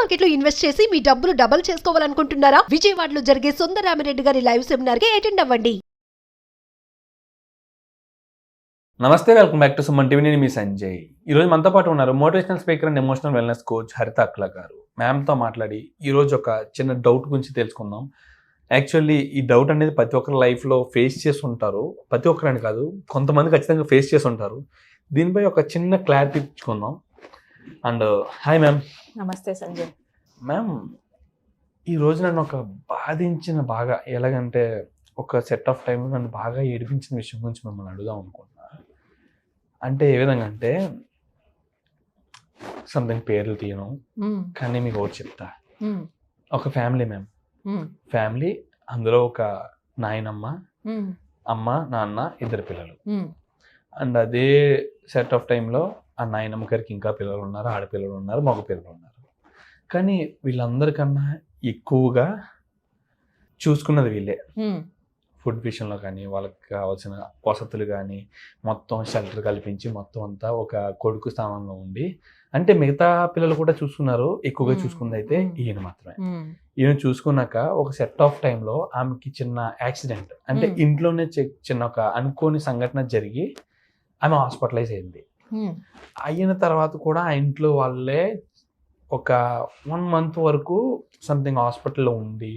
Market లో invest చేసి మీ డబ్బులు డబుల్ చేసుకోవాలనుకుంటున్నారా? విజయవాడలో జరిగే సుందరరామిరెడ్డి గారి లైవ్ సెమినార్ కి అటెండ్ అవ్వండి. నమస్తే, welcome back to Suman TV. నేను మీ సంజయ్. ఈరోజు మనతో పాటు ఉన్నారు motivational speaker and emotional wellness coach హరిత అక్లా గారు. మ్యామ్తో మాట్లాడి ఈరోజు ఒక చిన్న డౌట్ గురించి తెలుసుకుందాం. యాక్చువల్లీ ఈ డౌట్ అనేది ప్రతి ఒక్కరి లైఫ్లో ఫేస్ చేసి ఉంటారు. ప్రతి ఒక్కరని కాదు, కొంతమంది ఖచ్చితంగా ఫేస్ చేసి ఉంటారు. దీనిపై ఒక చిన్న క్లారిటీ ఇచ్చుకుందాం. And hi ma'am. నమస్తే సంజయ్. మ్యామ్, ఈరోజు నన్ను ఒక బాధించిన బాగా ఎలాగంటే ఒక సెట్ ఆఫ్ టైంలో నన్ను బాగా ఏడిపించిన విషయం గురించి మిమ్మల్ని అడుగుదాం అనుకుంటున్నా. అంటే ఏ విధంగా అంటే సంథింగ్ పేర్లు తీయను, కానీ మీకు ఒకటి చెప్తా. ఒక ఫ్యామిలీ మ్యామ్, ఫ్యామిలీ, అందులో ఒక నాయనమ్మ, అమ్మ, నాన్న, ఇద్దరు పిల్లలు. అండ్ అదే సెట్ ఆఫ్ టైంలో ఆ నాయనమ్మ గారికి ఇంకా పిల్లలు ఉన్నారు, ఆడపిల్లలు ఉన్నారు, మగ పిల్లలు ఉన్నారు. కానీ వీళ్ళందరికన్నా ఎక్కువగా చూసుకున్నది వీళ్ళే. ఫుడ్ విషయంలో కానీ, వాళ్ళకి కావాల్సిన వసతులు కానీ మొత్తం షెల్టర్ కల్పించి మొత్తం అంతా ఒక కొడుకు స్థానంలో ఉండి, అంటే మిగతా పిల్లలు కూడా చూసుకున్నారు. ఎక్కువగా చూసుకుంది అయితే ఈయన మాత్రమే. ఈయన చూసుకున్నాక ఒక సెట్ ఆఫ్ టైంలో ఆమెకి చిన్న యాక్సిడెంట్, అంటే ఇంట్లోనే చిన్న ఒక అనుకోని సంఘటన జరిగి ఆమె హాస్పిటలైజ్ అయింది. అయిన తర్వాత కూడా ఆ ఇంట్లో వాళ్ళే ఒక 1 month వరకు సంథింగ్ హాస్పిటల్లో ఉండి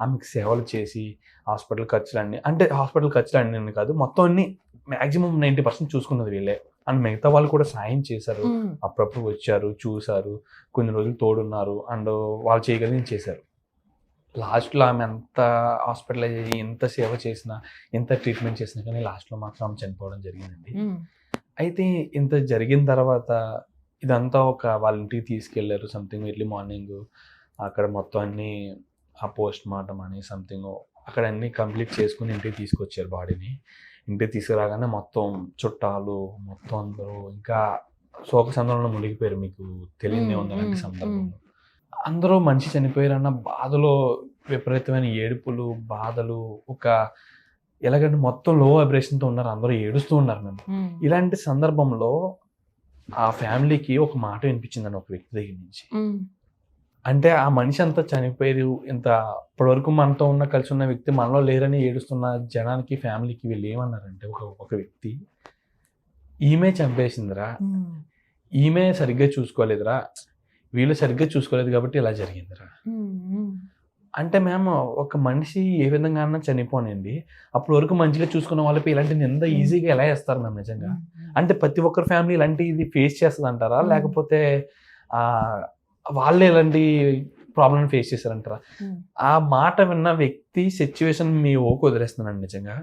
ఆమెకు సేవలు చేసి హాస్పిటల్ ఖర్చులు అన్నీ కాదు, మొత్తం అన్ని మ్యాక్సిమం 90% చూసుకున్నది వీళ్ళే. అండ్ మిగతా వాళ్ళు కూడా సాయం చేశారు. అప్పుడప్పుడు వచ్చారు, చూశారు, కొన్ని రోజులు తోడున్నారు, అండ్ వాళ్ళు చేయగలిగింది చేశారు. లాస్ట్లో ఆమె ఎంత హాస్పిటలైజ్ అయ్యి ఎంత సేవ చేసినా, ఎంత ట్రీట్మెంట్ చేసినా కానీ లాస్ట్లో మాత్రం ఆమె చనిపోవడం జరిగిందండి. అయితే ఇంత జరిగిన తర్వాత ఇదంతా ఒక వాళ్ళ ఇంటికి తీసుకెళ్లారు. సంథింగ్ ఎర్లీ మార్నింగ్ అక్కడ మొత్తం అన్నీ ఆ పోస్ట్ మార్టం అని సంథింగ్ అక్కడ అన్నీ కంప్లీట్ చేసుకుని ఇంటికి తీసుకొచ్చారు బాడీని. ఇంటికి తీసుకురాగానే మొత్తం చుట్టాలు మొత్తం అందరూ ఇంకా శోక సందర్భంలో మునిగిపోయారు. మీకు తెలియదే ఉంది అలాంటి సందర్భంలో. అందరూ మనిషి చనిపోయారన్న బాధలో విపరీతమైన ఏడుపులు, బాధలు, ఒక ఎలాగంటే మొత్తం లో వైబ్రేషన్తో ఉన్నారు, అందరూ ఏడుస్తూ ఉన్నారు. మేము ఇలాంటి సందర్భంలో ఆ ఫ్యామిలీకి ఒక మాట వినిపించిందని ఒక వ్యక్తి దగ్గర నుంచి. అంటే ఆ మనిషి అంతా చనిపోయారు, ఇంత ఇప్పటివరకు మనతో కలిసి ఉన్న వ్యక్తి మనలో లేరని ఏడుస్తున్న జనానికి, ఫ్యామిలీకి వీళ్ళు ఏమన్నారంటే, ఒక వ్యక్తి, ఈమె చంపేసిందిరా, ఈమె సరిగ్గా చూసుకోలేదురా, వీళ్ళు సరిగ్గా చూసుకోలేదు కాబట్టి ఇలా జరిగిందిరా. అంటే మేము ఒక మనిషి ఏ విధంగా అన్నా చనిపోనండి, అప్పటి వరకు మంచిగా చూసుకున్న వాళ్ళపై ఇలాంటి నింద ఈజీగా ఎలా వేస్తారు మేము నిజంగా? అంటే ప్రతి ఒక్కరి ఫ్యామిలీ ఇలాంటి ఇది ఫేస్ చేస్తుంది అంటారా, లేకపోతే వాళ్ళే ఇలాంటి ప్రాబ్లమ్ ఫేస్ చేశారంటారా? ఆ మాట విన్న వ్యక్తి సిచ్యువేషన్ మీ ఓకు వదిలేస్తున్నాను నిజంగా.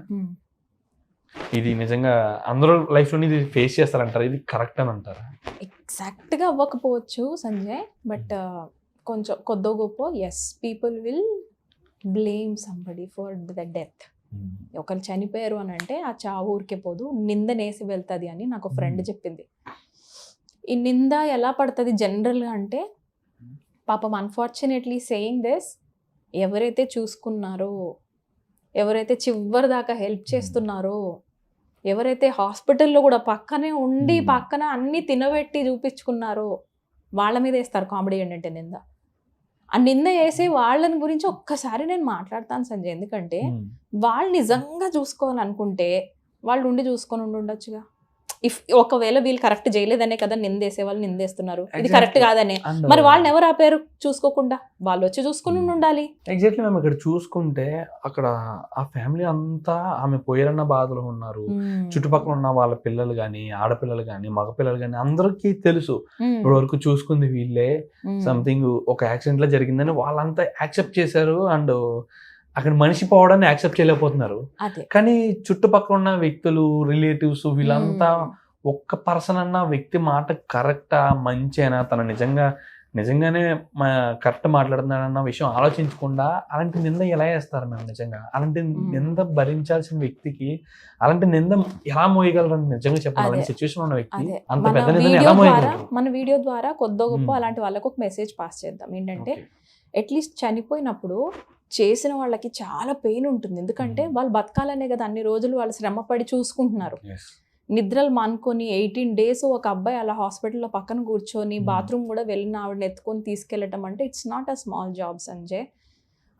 ఇది నిజంగా అందరూ లైఫ్లో ఇది ఫేస్ చేస్తారంటారా? ఇది కరెక్ట్ అని అంటారా? ఎగ్జాక్ట్గా అవ్వకపోవచ్చు సంజయ్, బట్ కొంచెం కొద్దో గొప్ప yes, people will blame somebody for the death. ఒకరు చనిపోయారు అని అంటే ఆ చావు ఊరికే పోదు, నిందనేసి వెళ్తుంది అని నాకు ఫ్రెండ్ చెప్పింది. ఈ నింద ఎలా పడుతుంది జనరల్గా అంటే, పాపం అన్ఫార్చునేట్లీ సేయింగ్ దిస్, ఎవరైతే చూసుకున్నారో, ఎవరైతే చివరి దాకా హెల్ప్ చేస్తున్నారో, ఎవరైతే హాస్పిటల్లో కూడా పక్కనే ఉండి పక్కన అన్నీ తినబెట్టి చూపించుకున్నారో వాళ్ళ మీద వేస్తారు కామెడీ ఏంటంటే నింద. ఆ నింద వేసి వాళ్ళని గురించి ఒక్కసారి నేను మాట్లాడతాను సంజయ్. ఎందుకంటే వాళ్ళు నిజంగా చూసుకోవాలనుకుంటే వాళ్ళు ఉండి చూసుకొని ఉండొచ్చుగా. ఇఫ్ ఒకవేళ వీళ్ళు కరెక్ట్ చేయలేదనే కదా నిందేసే వాళ్ళు నిందేస్తున్నారు, ఇది కరెక్ట్ కాదనే. మరి వాళ్ళని ఎవరు ఆపారు చూసుకోకుండా? వాళ్ళు వచ్చి చూసుకుని ఉండాలి. ఎగ్జాక్ట్లీ మేము ఇక్కడ చూసుకుంటే అక్కడ ఆ ఫ్యామిలీ అంతా ఆమె పోయారన్న బాధలో ఉన్నారు. చుట్టుపక్కల ఉన్న వాళ్ళ పిల్లలు కానీ, ఆడపిల్లలు కానీ, మగపిల్లలు కానీ అందరికీ తెలుసు ఇప్పటి వరకు చూసుకుంది వీళ్ళే. సంథింగ్ ఒక యాక్సిడెంట్ లో జరిగిందని వాళ్ళంతా యాక్సెప్ట్ చేశారు. అండ్ అక్కడ మనిషి పోవడాన్ని యాక్సెప్ట్ చేయలేకపోతున్నారు. కానీ చుట్టుపక్కల ఉన్న వ్యక్తులు, రిలేటివ్స్, వీళ్ళంతా ఒక్క పర్సన్ అన్న వ్యక్తి మాట కరెక్టా, మంచేనా, తన నిజంగానే కరెక్ట్ మాట్లాడుతున్నాడన్న విషయం ఆలోచించకుండా అలాంటి నింద ఎలా వేస్తారు మేము? నిజంగా అలాంటి నింద భరించాల్సిన వ్యక్తికి అలాంటి నింద ఎలా మోయగలరని నిజంగా చెప్పాలి. సిచ్యువేషన్ ఉన్న వ్యక్తి అంత పెద్ద నింద ఎలా మోయగలరు? మన వీడియో ద్వారా కొద్దో గొప్ప అలాంటి వాళ్ళకు ఒక మెసేజ్ పాస్ చేద్దాం. ఏంటంటే అట్లీస్ట్ చనిపోయినప్పుడు చేసిన వాళ్ళకి చాలా పెయిన్ ఉంటుంది. ఎందుకంటే వాళ్ళు బతకాలనే కదా అన్ని రోజులు వాళ్ళు శ్రమపడి చూసుకుంటున్నారు. నిద్రలు మానుకొని 18 days ఒక అబ్బాయి అలా హాస్పిటల్లో పక్కన కూర్చొని బాత్రూమ్ కూడా వెళ్ళిన ఆవిడని ఎత్తుకొని తీసుకెళ్ళటం అంటే it's not a small job Sanjay.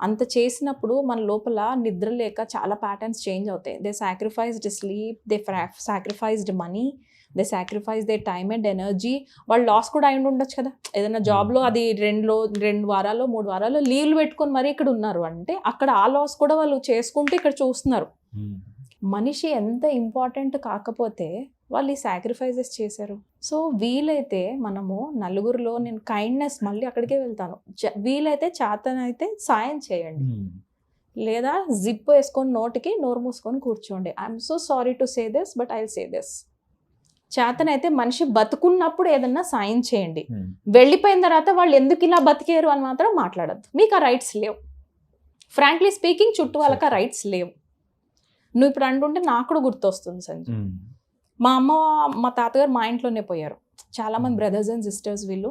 అంత చేసినప్పుడు మన లోపల నిద్ర లేక చాలా ప్యాటర్న్స్ చేంజ్ అవుతాయి. They sacrificed sleep, they sacrificed money, they sacrifice they time and energy. వాళ్ళు లాస్ కూడా అయి ఉండొచ్చు కదా, ఏదైనా జాబ్లో అది 2 వారాలు 3 వారాలు లీవ్లు పెట్టుకొని మరీ ఇక్కడ ఉన్నారు అంటే అక్కడ ఆ లాస్ కూడా వాళ్ళు చేసుకుంటూ ఇక్కడ చూస్తున్నారు. మనిషి ఎంత ఇంపార్టెంట్ కాకపోతే వాళ్ళు ఈ సాక్రిఫైజెస్ చేశారు. సో వీలైతే మనము నలుగురిలో, నేను కైండ్నెస్ మళ్ళీ అక్కడికే వెళ్తాను, వీలైతే చేతనైతే సాయం చేయండి, లేదా జిప్ వేసుకొని నోటికి నోరు మూసుకొని కూర్చోండి. I'm so sorry to say this but I will say this. చేతనైతే మనిషి బతుకున్నప్పుడు ఏదన్నా సాయం చేయండి. వెళ్ళిపోయిన తర్వాత వాళ్ళు ఎందుకు ఇలా బతికారు అని మాత్రం మాట్లాడద్దు. మీకు ఆ రైట్స్ లేవు. ఫ్రాంక్లీ స్పీకింగ్ చుట్టూ వాళ్ళకి ఆ రైట్స్ లేవు. నువ్వు ఇప్పుడు అంటుంటే నాకు కూడా గుర్తొస్తుంది సంజయ్. మా అమ్మ మా తాతగారు మా ఇంట్లోనే పోయారు. చాలామంది బ్రదర్స్ అండ్ సిస్టర్స్ వీళ్ళు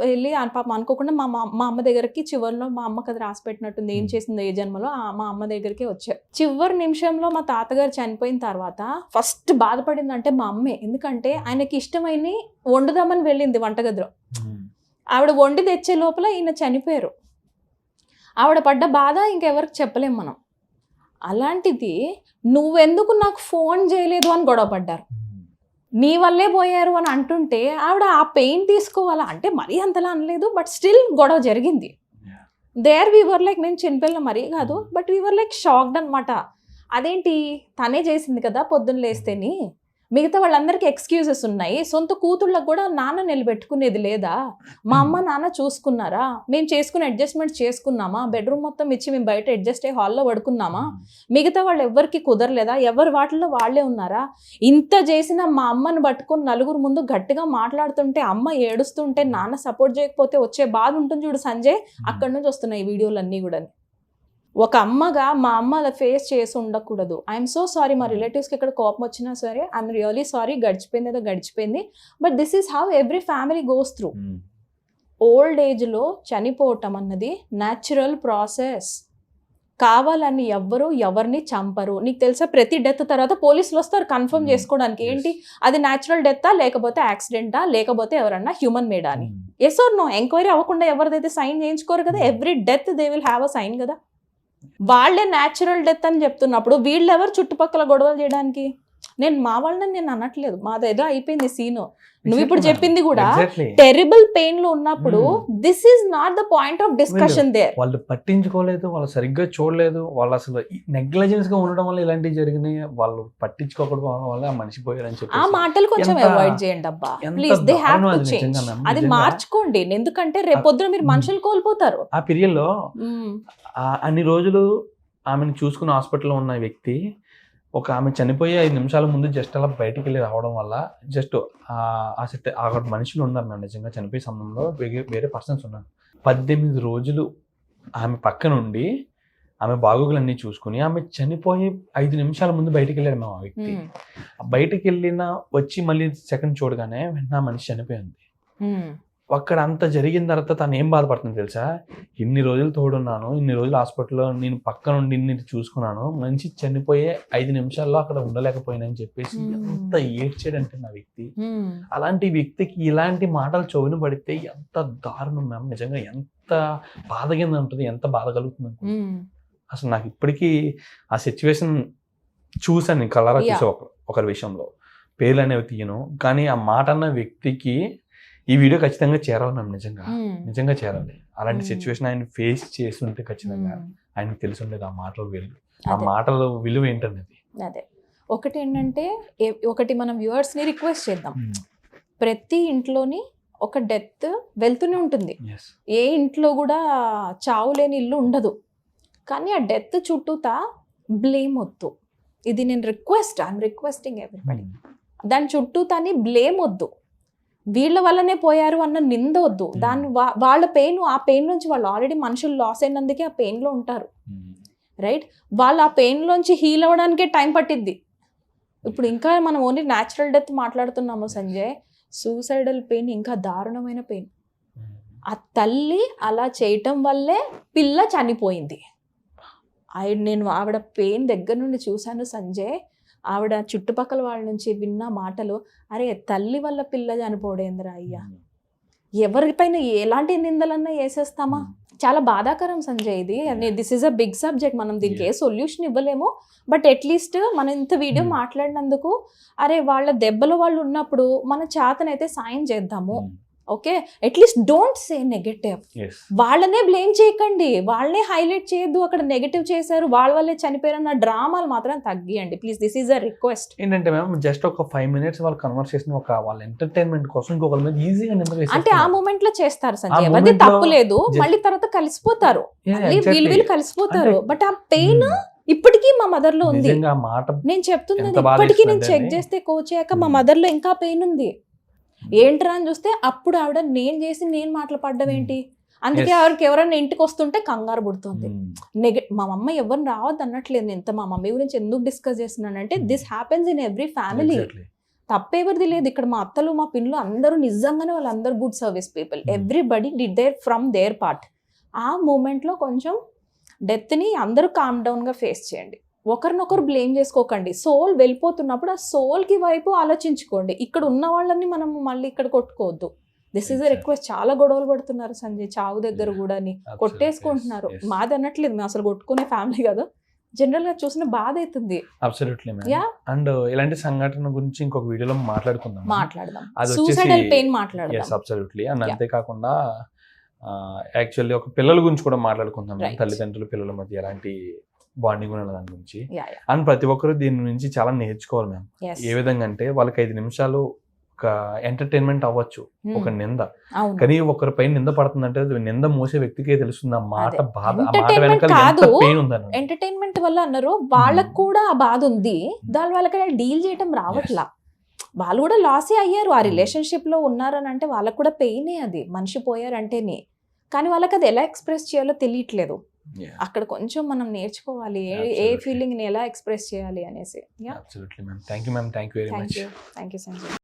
వెళ్ళి పాపం అనుకోకుండా మా అమ్మ దగ్గరికి చివరిలో, మా అమ్మకి అది రాసి పెట్టినట్టుంది ఏం చేసిందో ఏ జన్మలో, మా అమ్మ దగ్గరికి వచ్చారు. చివరి నిమిషంలో మా తాతగారు చనిపోయిన తర్వాత ఫస్ట్ బాధపడిందంటే మా అమ్మే. ఎందుకంటే ఆయనకి ఇష్టమైన వండుదామని వెళ్ళింది వంటగదిలో. ఆవిడ వండి తెచ్చే లోపల ఈయన చనిపోయారు. ఆవిడ పడ్డ బాధ ఇంకెవరికి చెప్పలేం మనం. అలాంటిది నువ్వెందుకు నాకు ఫోన్ చేయలేదు అని గొడవ పడ్డారు. నీ వల్లే పోయారు అని అంటుంటే ఆవిడ ఆ పెయిన్ తీసుకోవాలా అంటే మరీ అంతలా అనలేదు, బట్ స్టిల్ గొడవ జరిగింది. దేర్ వీవర్ లైక్, మేము చిన్నపిల్ల మరీ కాదు, బట్ వీవర్ లైక్ షాక్డ్ అనమాట. అదేంటి తనే చేసింది కదా పొద్దున్న లేస్తేని, మిగతా వాళ్ళందరికీ ఎక్స్క్యూజెస్ ఉన్నాయి, సొంత కూతుళ్ళకు కూడా నాన్న నిలబెట్టుకునేది లేదా, మా అమ్మ నాన్న చూసుకున్నారా, మేము చేసుకుని అడ్జస్ట్మెంట్స్ చేసుకున్నామా, బెడ్రూమ్ మొత్తం ఇచ్చి మేము బయట అడ్జస్ట్ అయ్యి హాల్లో పడుకున్నామా, మిగతా వాళ్ళు ఎవరికి కుదరలేదా, ఎవరి వాటిల్లో వాళ్ళే ఉన్నారా, ఇంత చేసిన మా అమ్మని పట్టుకొని నలుగురు ముందు గట్టిగా మాట్లాడుతుంటే అమ్మ ఏడుస్తుంటే నాన్న సపోర్ట్ చేయకపోతే వచ్చే బాధ ఉంటుంది చూడు సంజయ్. అక్కడి నుంచి వస్తున్నాయి ఈ వీడియోలన్నీ కూడా. ఒక అమ్మగా మా అమ్మ అలా ఫేస్ చేసి ఉండకూడదు. I'm so sorry. మా రిలేటివ్స్కి ఇక్కడ కోపం వచ్చినా సరే ఐఎమ్ రియలీ సారీ. గడిచిపోయింది ఏదో గడిచిపోయింది, but this is how every family goes through. Old ఏజ్లో చనిపోవటం అన్నది న్యాచురల్ ప్రాసెస్. కావాలని ఎవ్వరు ఎవరిని చంపరు. నీకు తెలుసా, ప్రతి డెత్ తర్వాత పోలీసులు వస్తారు కన్ఫర్మ్ చేసుకోవడానికి. ఏంటి అది న్యాచురల్ డెత్తా, లేకపోతే యాక్సిడెంటా, లేకపోతే ఎవరన్నా హ్యూమన్ మేడా అని. ఎస్ ఆర్ నో, ఎంక్వైరీ అవ్వకుండా ఎవరిదైతే సైన్ చేయించుకోరు కదా. Every death they will have a sign కదా. వాళ్ళే న్యాచురల్ డెత్ అని చెప్తున్నప్పుడు వీళ్ళెవరు చుట్టుపక్కల గొడవలు చేయడానికి? నేను మా వాళ్ళని నేను అనట్లేదు, మాదేదో అయిపోయింది సీను. నువ్వు ఇప్పుడు చెప్పింది కూడా టెరిబుల్ పెయిన్ లో ఉన్నప్పుడు this is not the point of discussion there. వాళ్ళు పట్టించుకోలేదు, వాళ్ళు సరిగ్గా చూడలేదు, వాళ్ళు అసలు నెగ్లిజెన్స్ గా ఉండడం వల్ల ఇలాంటివి జరిగినాయి. వాళ్ళు పట్టించుకోకపోవడం వల్ల మనిషి పోయారని చెప్పి ఆ మాటలు కొంచెం అవాయిడ్ చేయండి అబ్బా please. They have to change. అది మార్చుకోండి, ఎందుకంటే రేపొద్దున మీరు మనుషులు కోల్పోతారు. ఆ పీరియడ్ లో అన్ని రోజులు ఆమెను చూసుకున్న హాస్పిటల్లో ఉన్న వ్యక్తి ఆమె చనిపోయే 5 నిమిషాల ముందు జస్ట్ అలా బయటికి వెళ్ళి రావడం వల్ల జస్ట్ అక్కడ మనుషులు ఉన్నారు మ్యామ్. నిజంగా చనిపోయే సమయంలో వేరే పర్సన్స్ ఉన్నారు. 18 రోజులు ఆమె పక్క నుండి ఆమె బాగోగులన్నీ చూసుకుని ఆమె చనిపోయి 5 నిమిషాల ముందు బయటికి వెళ్ళాడు మ్యామ్. ఆ వ్యక్తి బయటికి వెళ్ళిన వచ్చి మళ్ళీ సెకండ్ చూడగానే వెంటనే ఆ మనిషి చనిపోయింది. అక్కడ అంత జరిగిన తర్వాత తను ఏం బాధపడుతుంది తెలుసా? ఇన్ని రోజులు తోడున్నాను, ఇన్ని రోజులు హాస్పిటల్లో నేను పక్క నుండి ఇన్ని చూసుకున్నాను, మంచి చనిపోయే 5 నిమిషాల్లో అక్కడ ఉండలేకపోయినని చెప్పేసి ఎంత ఏడ్చాడంటే నా వ్యక్తి. అలాంటి వ్యక్తికి ఇలాంటి మాటలు చెవును పడితే ఎంత దారుణం మ్యామ్. నిజంగా ఎంత బాధ కింద ఉంటుంది, ఎంత బాధ కలుగుతుంది. అసలు నాకు ఇప్పటికీ ఆ సిచ్యువేషన్ చూసాను, నేను కలరా చూసా ఒకరి విషయంలో. పేర్లు అనేవి తీయను, కానీ ఆ మాట అన్న వ్యక్తికి ఈ వీడియో ఖచ్చితంగా చేరాలి మ్యామ్. నిజంగా చేరాలి. అలాంటి సిచ్యువేషన్ ఆయన ఫేస్ చేస్తుంటే ఖచ్చితంగా ఆయనకు తెలిసి ఉండేది ఆ మాటల విలువ ఏంటనేది. అదే ఒకటి ఏంటంటే, ఒకటి మనం వ్యూవర్స్ ని రిక్వెస్ట్ చేద్దాం, ప్రతి ఇంట్లోని ఒక డెత్ వెళ్తూనే ఉంటుంది. ఏ ఇంట్లో కూడా చావు లేని ఇల్లు ఉండదు. కానీ ఆ డెత్ చుట్టూతా బ్లేమ్ వద్దు. ఇది నేను ఐఎమ్ రిక్వెస్టింగ్ ఎవ్రీబడి. దాని చుట్టూతాని బ్లేమ్ వద్దు. వీళ్ళ వల్లనే పోయారు అన్న నింద వద్దు. దాన్ని వాళ్ళ పెయిన్, ఆ పెయిన్ నుంచి వాళ్ళు ఆల్రెడీ మనుషులు లాస్ అయినందుకే ఆ పెయిన్లో ఉంటారు, రైట్? వాళ్ళు ఆ పెయిన్లోంచి హీల్ అవ్వడానికే టైం పట్టిద్ది. ఇప్పుడు ఇంకా మనం ఓన్లీ న్యాచురల్ డెత్ మాట్లాడుతున్నాము సంజయ్. సూసైడల్ పెయిన్ ఇంకా దారుణమైన పెయిన్. ఆ తల్లి అలా చేయటం వల్లే పిల్ల చనిపోయింది. నేను ఆవిడ పెయిన్ దగ్గర నుండి చూశాను సంజయ్. ఆవిడ చుట్టుపక్కల వాళ్ళ నుంచి విన్న మాటలు, అరే తల్లి వల్ల పిల్ల చనిపోడేంద్రా అయ్యా, ఎవరిపైన ఎలాంటి నిందలన్నా వేసేస్తామా? చాలా బాధాకరం సంజయ్ ఇది. This is a big subject, మనం దీనికి ఏ సొల్యూషన్ ఇవ్వలేము. బట్ అట్లీస్ట్ మనం ఇంత వీడియో మాట్లాడినందుకు, అరే వాళ్ళ దెబ్బలు వాళ్ళు ఉన్నప్పుడు మన చేతనైతే సాయం చేద్దాము. Okay, at least don't say negative. వాళ్ళనే బ్లేమ్ చేయకండి, వాళ్ళనే హైలైట్ చేయొద్దు. అక్కడ నెగటివ్ చేశారు, వాళ్ళ వల్లే చనిపోయారన్న డ్రామాలు మాత్రం తగ్గియండి please. This is a request. ఏంటంటే మ్యామ్ జస్ట్ ఒక 5 minutes వాళ్ళ కన్వర్సేషన్, వాళ్ళ ఎంటర్టైన్మెంట్ కోసం ఇంకొకరి మీద ఈజీగా అంటే ఆ మూమెంట్ లో చేస్తారు సంజయ్, ఎవరిది తప్పు లేదు. మళ్ళీ తర్వాత కలిసిపోతారు, వీళ్ళు కలిసిపోతారు. బట్ ఆ పెయిన్ ఇప్పటికీ మా మదర్ లో ఉంది. నేను చెప్తున్నాను, ఇప్పటికీ నేను చెక్ చేస్తే కోచ్ అయ్యాక మా మదర్ లో ఇంకా పెయిన్ ఉంది. ఏంట్రా అని చూస్తే అప్పుడు ఆవిడ నేను చేసి నేను మాటలు పడ్డం ఏంటి, అందుకే ఆవిడకి ఎవరైనా ఇంటికి వస్తుంటే కంగారు పుడుతుంది. మా మమ్మ ఎవరిని రావద్దు అనట్లేదు. నేను మా మమ్మీ గురించి ఎందుకు డిస్కస్ చేస్తున్నానంటే this happens in every family. తప్పేవరిది లేదు ఇక్కడ. మా అత్తలు మా పిన్లు అందరూ నిజంగానే వాళ్ళందరూ good service people. Everybody did their from their part. ఆ మూమెంట్లో కొంచెం డెత్ని అందరూ కామ్ డౌన్గా ఫేస్ చేయండి. ఒకరినొకరు బ్లేమ్ చేసుకోకండి. సోల్ వెళ్ళిపోతున్నప్పుడు ఆ సోల్కి వైపు ఆలోచించుకోండి. ఇక్కడ ఉన్న వాళ్ళని మనం మళ్ళీ ఇక్కడ కొట్టుకోవద్దు. This is a request. చాలా గొడవలు పడుతున్నారు సంజయ్, చావు దగ్గర కూడా కొట్టేసుకుంటున్నారు. మాది అనట్లేదు, మేము అసలు కొట్టుకునే ఫ్యామిలీ కదా. జనరల్ గా చూసిన బాధ అవుతుంది. అండ్ ఇలాంటి సంఘటన గురించి ఇంకొక వీడియోలో మాట్లాడదాం. సూసైడల్ పెయిన్ మాట్లాడదాం. అబ్సల్యూట్లీ. అండ్ అంతేకాకుండా యాక్చువల్లీ ఒక పిల్లల గురించి కూడా మాట్లాడుకుందాం. తల్లిదండ్రులు పిల్లల మధ్య ఎలాంటి బాండింగ్ ఉన్న దాని గురించి. అండ్ ప్రతి ఒక్కరు దీని నుంచి చాలా నేర్చుకోవాలి మ్యామ్. ఏ విధంగా అంటే వాళ్ళకి 5 నిమిషాలు ఒక ఎంటర్టైన్మెంట్ అవ్వచ్చు, ఒక నింద. కానీ ఒకరి పైన నింద పడుతుందంటే నింద మోసే వ్యక్తికే తెలుస్తుంది ఆ మాట బాధ, పెయిన్ ఉందని. ఎంటర్టైన్మెంట్ వల్ల అన్నారు, వాళ్ళకు కూడా ఆ బాధ ఉంది. దాని వాళ్ళకి డీల్ చేయడం రావట్లా. వాళ్ళు కూడా లాసే అయ్యారు. ఆ రిలేషన్షిప్ లో ఉన్నారని అంటే వాళ్ళకు కూడా పెయినే, అది మనిషి పోయారంటేనే. కానీ వాళ్ళకి అది ఎలా ఎక్స్ప్రెస్ చేయాలో తెలియట్లేదు. అక్కడ కొంచెం మనం నేర్చుకోవాలి ఏ ఫీలింగ్ ని ఎలా ఎక్స్ప్రెస్ చేయాలి అనేసి. Absolutely, ma'am. Thank you, ma'am. Thank you very much. Thank you, Sanjay.